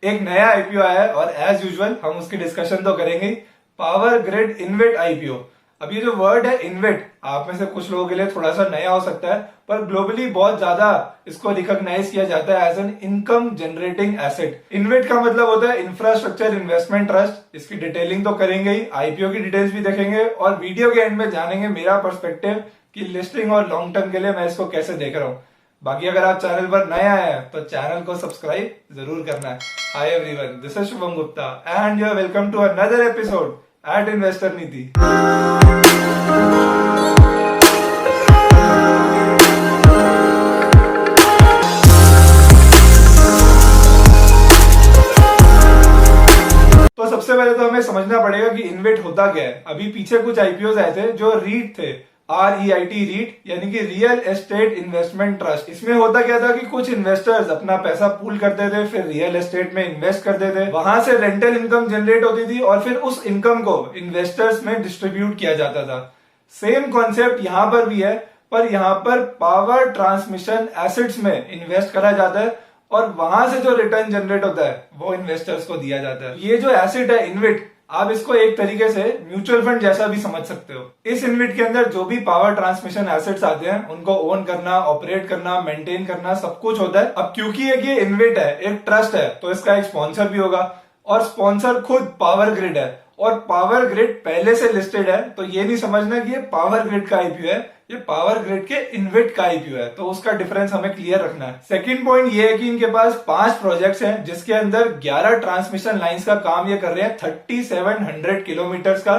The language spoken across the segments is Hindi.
एक नया आईपीओ आया है और एज यूजुअल हम उसकी डिस्कशन तो करेंगे ही। Power Grid InvIT IPO. अब ये जो वर्ड है इन्वेट, आप में से कुछ लोगों के लिए थोड़ा सा नया हो सकता है, पर ग्लोबली बहुत ज्यादा इसको रिकॉग्नाइज किया जाता है as an income generating asset. InvIT का मतलब होता है इंफ्रास्ट्रक्चर इन्वेस्टमेंट ट्रस्ट। इसकी डिटेलिंग तो करेंगे ही, आईपीओ की डिटेल्स भी देखेंगे और वीडियो के एंड में जानेंगे मेरा पर्सपेक्टिव कि लिस्टिंग और लॉन्ग टर्म के लिए मैं इसको कैसे देख रहा हूँ। बाकी अगर आप चैनल पर नए आए हैं तो चैनल को सब्सक्राइब जरूर करना है। Hi everyone, this is Shubham Gupta and you are welcome to another episode at Investor Niti. तो सबसे पहले तो हमें समझना पड़ेगा कि इन्वेट होता क्या है। अभी पीछे कुछ आईपीओ आए थे जो रीट थे, REIT रीट, यानी कि रियल एस्टेट इन्वेस्टमेंट ट्रस्ट। इसमें होता क्या था कि कुछ इन्वेस्टर्स अपना पैसा पूल करते थे, फिर रियल एस्टेट में इन्वेस्ट करते थे, वहां से रेंटल इनकम जनरेट होती थी और फिर उस इनकम को इन्वेस्टर्स में डिस्ट्रीब्यूट किया जाता था। सेम कॉन्सेप्ट यहां पर भी है, पर यहां पर पावर ट्रांसमिशन एसेट्स में इन्वेस्ट करा जाता है और वहां से जो रिटर्न जनरेट होता है वो इन्वेस्टर्स को दिया जाता है। ये जो एसेट है इन्वेट, आप इसको एक तरीके से म्यूचुअल फंड जैसा भी समझ सकते हो। इस इन्वेट के अंदर जो भी पावर ट्रांसमिशन एसेट्स आते हैं उनको ओन करना, ऑपरेट करना, मेंटेन करना सब कुछ होता है। अब क्योंकि ये इन्वेट है, एक ट्रस्ट है, तो इसका एक स्पॉन्सर भी होगा और स्पॉन्सर खुद पावर ग्रिड है और पावर ग्रिड पहले से लिस्टेड है। तो ये नहीं समझना कि ये पावर ग्रिड का आईपीओ है, ये पावर ग्रिड के इन्वेट का आईपीओ है। तो उसका डिफरेंस हमें क्लियर रखना है। सेकंड पॉइंट ये है कि इनके पास 5 प्रोजेक्ट्स हैं जिसके अंदर 11 ट्रांसमिशन लाइंस का काम ये कर रहे हैं, 3700 किलोमीटर का।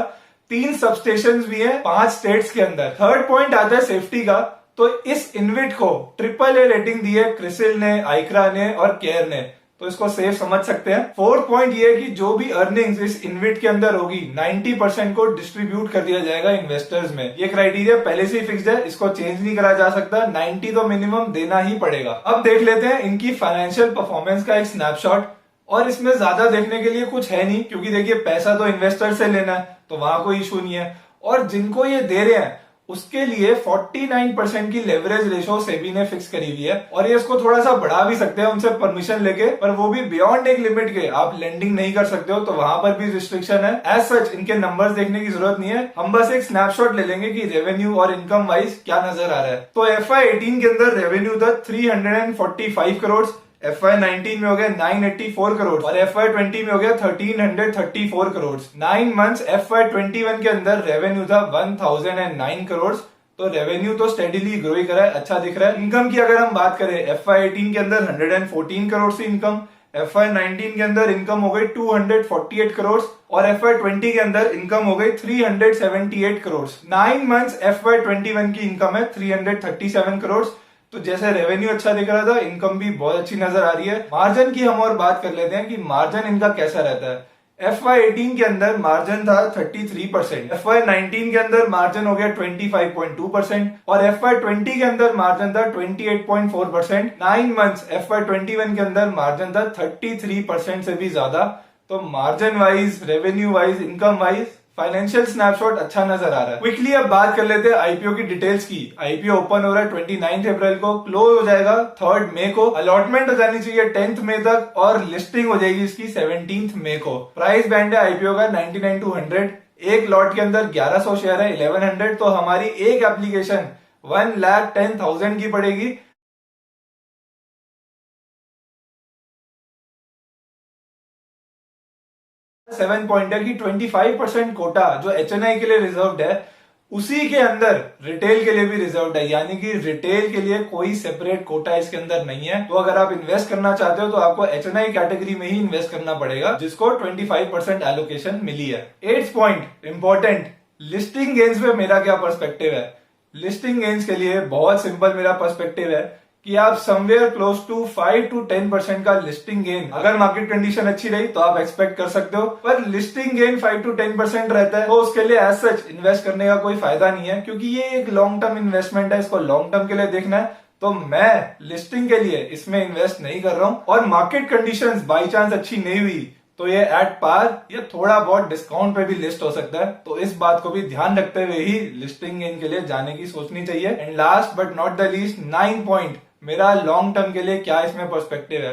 3 सबस्टेशन भी हैं 5 स्टेट्स के अंदर। थर्ड पॉइंट आता है सेफ्टी का। तो इस इन्वेट को AAA रेटिंग दी है क्रिसिल ने, आइक्रा ने और केयर ने, तो इसको सेफ समझ सकते हैं। फोर्थ पॉइंट ये है कि जो भी अर्निंग्स इस इन्वेट के अंदर होगी 90% को डिस्ट्रीब्यूट कर दिया जाएगा इन्वेस्टर्स में। ये क्राइटेरिया पहले से ही फिक्स्ड है, इसको चेंज नहीं करा जा सकता। 90 तो मिनिमम देना ही पड़ेगा। अब देख लेते हैं इनकी फाइनेंशियल परफॉर्मेंस का एक स्नैपशॉट। और इसमें ज्यादा देखने के लिए कुछ है नहीं, क्योंकि देखिए पैसा तो इन्वेस्टर से लेना है तो वहां कोई इशू नहीं है। और जिनको ये दे रहे हैं उसके लिए 49% की लेवरेज रेशो सेबी ने फिक्स करी हुई है और ये इसको थोड़ा सा बढ़ा भी सकते हैं उनसे परमिशन लेके, पर वो भी बियॉन्ड एक लिमिट के। आप लेंडिंग नहीं कर सकते हो तो वहां पर भी रिस्ट्रिक्शन है। एज सच इनके नंबर्स देखने की जरूरत नहीं है, हम बस एक स्नैपशॉट ले लेंगे कि रेवेन्यू और इनकम वाइज क्या नजर आ रहा है। तो FY18 के अंदर रेवेन्यू था 345 करोड़, FY19 में हो गया 984 करोड़ और FY20 में हो गया 1334 करोड़। 9 मंथ्स FY21 के अंदर रेवेन्यू था 1009 करोड़। तो रेवेन्यू तो स्टेडीली ग्रो ही करा है, अच्छा दिख रहा है। इनकम की अगर हम बात करें, FY18 के अंदर 114 करोड़ से इनकम, FY19 के अंदर इनकम हो गई 248 करोड़ और FY20 के अंदर इनकम हो गई 378 करोड़। 9 मंथ्स FY21 की इनकम है 337 करोड़। तो जैसे रेवेन्यू अच्छा दिख रहा था, इनकम भी बहुत अच्छी नजर आ रही है। मार्जिन की हम और बात कर लेते हैं कि मार्जिन इनका कैसा रहता है। FY18 के अंदर मार्जिन था 33%, FY19 के अंदर मार्जिन हो गया 25.2% और FY20 के अंदर मार्जिन था 28.4%। 9 मंथ्स FY21 के अंदर मार्जिन था 33% से भी ज्यादा। तो margin wise, revenue wise, income wise financial snapshot अच्छा नजर आ रहा है। क्विकली अब बात कर लेते हैं आईपीओ की डिटेल्स की। आईपीओ ओपन हो रहा है 29 अप्रैल को, क्लोज हो जाएगा 3 मई को। अलॉटमेंट हो जानी चाहिए 10 मई तक और लिस्टिंग हो जाएगी इसकी 17 मई को। प्राइस बैंड है आईपीओ का 99 to 100। एक लॉट के अंदर 1100 शेयर है 1100, तो हमारी एक एप्लीकेशन 1,10,000 की पड़ेगी। 7 पॉइंट है कि 25% कोटा जो HNI के लिए रिजर्व्ड है, उसी के अंदर रिटेल के लिए भी रिजर्व्ड है, यानी कि रिटेल के लिए कोई सेपरेट कोटा इसके अंदर नहीं है। तो अगर आप इन्वेस्ट करना चाहते हो तो आपको HNI कैटेगरी में ही इन्वेस्ट करना पड़ेगा, जिसको 25% एलोकेशन मिली है। 8th point important, listing gains पे मेरा क्या पर्सपेक्टिव है। लिस्टिंग गेन्स के लिए बहुत सिंपल मेरा पर्सपेक्टिव है कि आप समवेयर क्लोज टू 5 to 10% का लिस्टिंग गेन, अगर मार्केट कंडीशन अच्छी रही तो आप एक्सपेक्ट कर सकते हो। पर लिस्टिंग गेन 5 to 10% रहता है तो उसके लिए एज सच इन्वेस्ट करने का कोई फायदा नहीं है, क्योंकि ये एक लॉन्ग टर्म इन्वेस्टमेंट है, इसको लॉन्ग टर्म के लिए देखना है। तो मैं लिस्टिंग के लिए इसमें इन्वेस्ट नहीं कर रहा हूं। और मार्केट कंडीशंस बाई चांस अच्छी नहीं हुई तो ये एट पार या थोड़ा बहुत डिस्काउंट पे भी लिस्ट हो सकता है। तो इस बात को भी ध्यान रखते हुए ही लिस्टिंग गेन के लिए जाने की सोचनी चाहिए। And last but not the least 9 point, मेरा लॉन्ग टर्म के लिए क्या इसमें पर्सपेक्टिव है।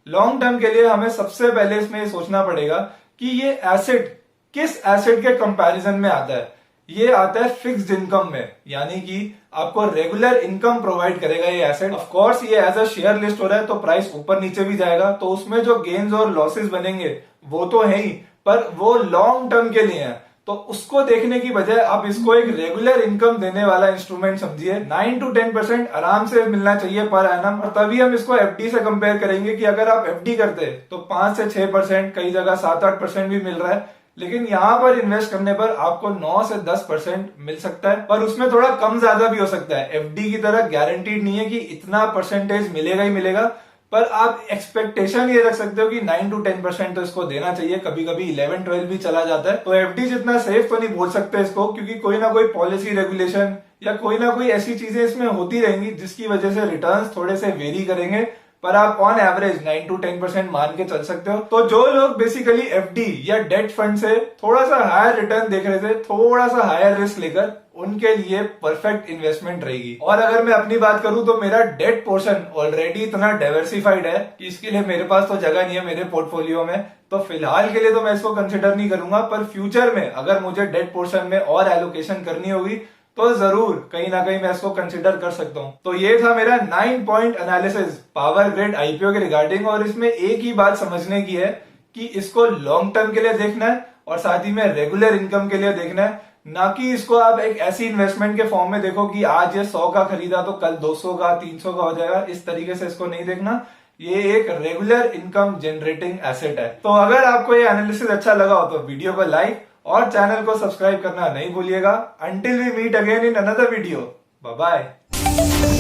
लॉन्ग टर्म के लिए हमें सबसे पहले इसमें ये सोचना पड़ेगा कि ये एसेट किस एसेट के कंपैरिजन में आता है। ये आता है फिक्स्ड इनकम में, यानी कि आपको रेगुलर इनकम प्रोवाइड करेगा ये एसेट। ऑफ कोर्स ये एज अ शेयर लिस्ट हो रहा है तो प्राइस ऊपर नीचे भी जाएगा, तो उसमें जो गेन्स और लॉसेस बनेंगे वो तो है ही, पर वो लॉन्ग टर्म के लिए है। तो उसको देखने की बजाय आप इसको एक रेगुलर इनकम देने वाला इंस्ट्रूमेंट समझिए। 9 to 10% आराम से मिलना चाहिए पर एनम, और तभी हम इसको एफडी से कंपेयर करेंगे कि अगर आप एफडी करते तो 5 से 6%, कई जगह 7-8% भी मिल रहा है, लेकिन यहाँ पर इन्वेस्ट करने पर आपको 9 से 10% मिल सकता है, पर उसमें थोड़ा कम ज्यादा भी हो सकता है। एफडी की तरह गारंटीड नहीं है कि इतना परसेंटेज मिलेगा ही मिलेगा, पर आप एक्सपेक्टेशन ये रख सकते हो कि 9 to 10% तो इसको देना चाहिए। कभी कभी 11-12 भी चला जाता है, तो एफडी जितना सेफ तो नहीं बोल सकते इसको, क्योंकि कोई ना कोई पॉलिसी रेगुलेशन या कोई ना कोई ऐसी चीजें इसमें होती रहेंगी जिसकी वजह से रिटर्न्स थोड़े से वेरी करेंगे, पर आप ऑन एवरेज 9 to 10% मान के चल सकते हो। तो जो लोग बेसिकली एफडी या डेट फंड से थोड़ा सा हायर रिटर्न देख रहे थे, थोड़ा सा हायर रिस्क लेकर, उनके लिए परफेक्ट इन्वेस्टमेंट रहेगी। और अगर मैं अपनी बात करूं तो मेरा डेट पोर्शन ऑलरेडी इतना डाइवर्सिफाइड है कि इसके लिए मेरे पास तो जगह नहीं है मेरे पोर्टफोलियो में, तो फिलहाल के लिए तो मैं इसको कंसिडर नहीं करूंगा। पर फ्यूचर में अगर मुझे डेट पोर्शन में और एलोकेशन करनी होगी तो जरूर कहीं ना कहीं मैं इसको कंसिडर कर सकता हूं। तो ये था मेरा 9 point analysis power grid IPO के रिगार्डिंग, और इसमें एक ही बात समझने की है कि इसको लॉन्ग टर्म के लिए देखना है और साथ ही में रेगुलर इनकम के लिए देखना है, ना कि इसको आप एक ऐसी इन्वेस्टमेंट के फॉर्म में देखो कि आज ये 100 का खरीदा तो कल 200 का 300 का हो जाएगा। इस तरीके से इसको नहीं देखना, ये एक रेगुलर इनकम जनरेटिंग एसेट है। तो अगर आपको ये एनालिसिस अच्छा लगा हो तो वीडियो को लाइक और चैनल को सब्सक्राइब करना नहीं भूलिएगा। Until we meet again in another video, bye bye.